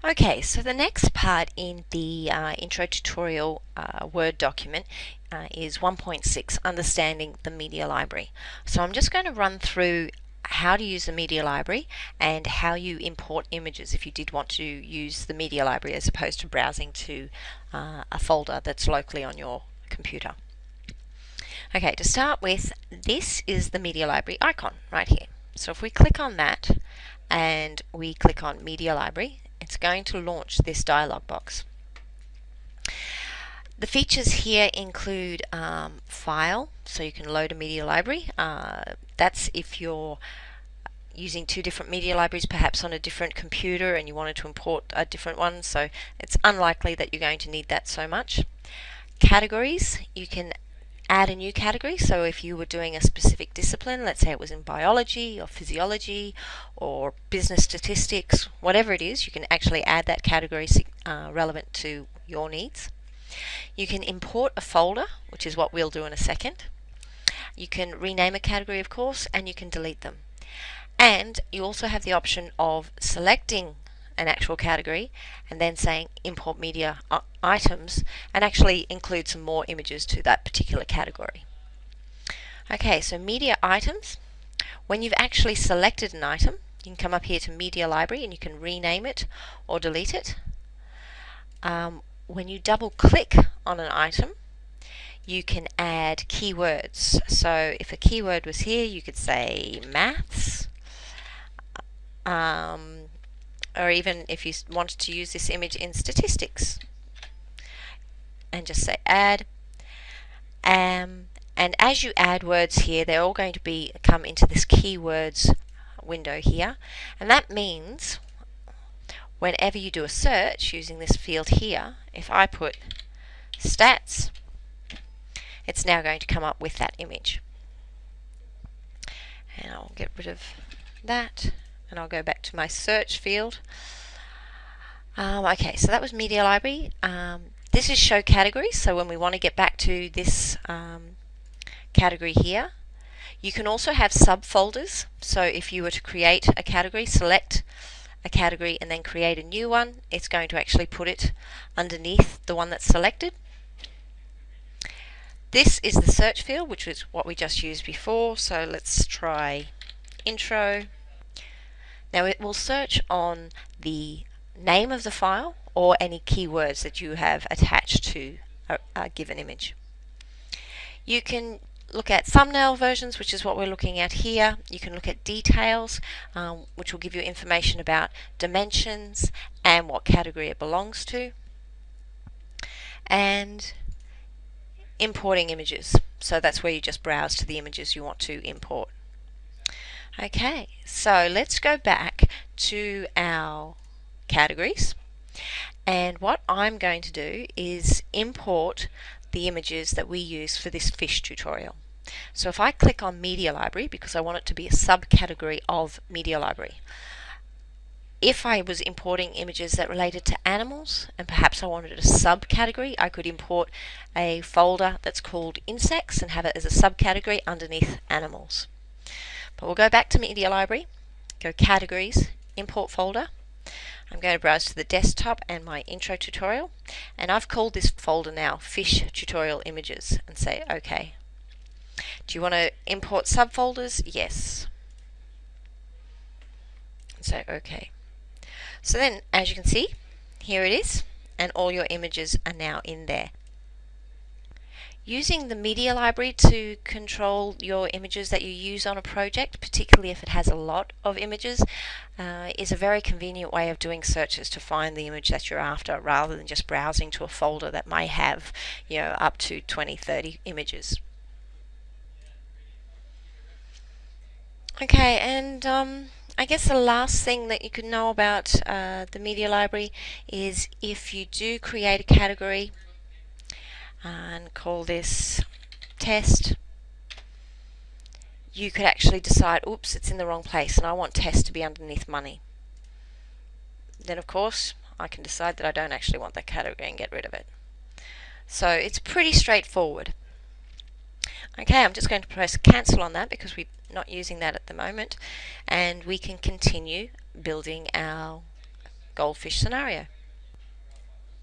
Okay, so the next part in the intro tutorial Word document is 1.6, Understanding the Media Library. So I'm just going to run through how to use the Media Library and how you import images if you did want to use the Media Library as opposed to browsing to a folder that's locally on your computer. Okay, to start with, this is the Media Library icon right here. So if we click on that and we click on Media Library, it's going to launch this dialog box. The features here include file, so you can load a media library. That's if you're using two different media libraries, perhaps on a different computer, and you wanted to import a different one, so it's unlikely that you're going to need that so much. Categories, you can add a new category, so if you were doing a specific discipline, let's say it was in biology or physiology or business statistics, whatever it is, you can actually add that category relevant to your needs. You can import a folder, which is what we'll do in a second. You can rename a category, of course, and you can delete them. And you also have the option of selecting an actual category and then saying import media items and actually include some more images to that particular category. Okay, so media items. When you've actually selected an item, you can come up here to Media Library and you can rename it or delete it. When you double click on an item, you can add keywords. So if a keyword was here, you could say maths, or even if you wanted to use this image in statistics, and just say add. And as you add words here, they're all going to come into this keywords window here, and that means whenever you do a search using this field here, if I put stats, it's now going to come up with that image. And I'll get rid of that and I'll go back to my search field. Okay, so that was Media Library. This is show categories, so when we want to get back to this category here, you can also have subfolders. So if you were to create a category, select a category and then create a new one, it's going to actually put it underneath the one that's selected. This is the search field, which is what we just used before, so let's try intro. Now it will search on the name of the file or any keywords that you have attached to a given image. You can look at thumbnail versions, which is what we're looking at here. You can look at details, which will give you information about dimensions and what category it belongs to. And importing images. So that's where you just browse to the images you want to import. Okay, so let's go back to our categories, and what I'm going to do is import the images that we use for this fish tutorial. So if I click on Media Library, because I want it to be a subcategory of Media Library, if I was importing images that related to animals and perhaps I wanted a subcategory, I could import a folder that's called insects and have it as a subcategory underneath animals. But we'll go back to Media Library, go categories, import folder. I'm going to browse to the desktop and my intro tutorial, and I've called this folder now Fish Tutorial Images, and say OK. Do you want to import subfolders? Yes. And say OK. So then, as you can see, here it is, and all your images are now in there. Using the Media Library to control your images that you use on a project, particularly if it has a lot of images, is a very convenient way of doing searches to find the image that you're after, rather than just browsing to a folder that may have, up to 20-30 images. Okay, and I guess the last thing that you can know about the Media Library is if you do create a category and call this test, you could actually decide, oops, it's in the wrong place and I want test to be underneath money. Then of course I can decide that I don't actually want that category and get rid of it. So it's pretty straightforward. Okay, I'm just going to press cancel on that because we're not using that at the moment, and we can continue building our goldfish scenario.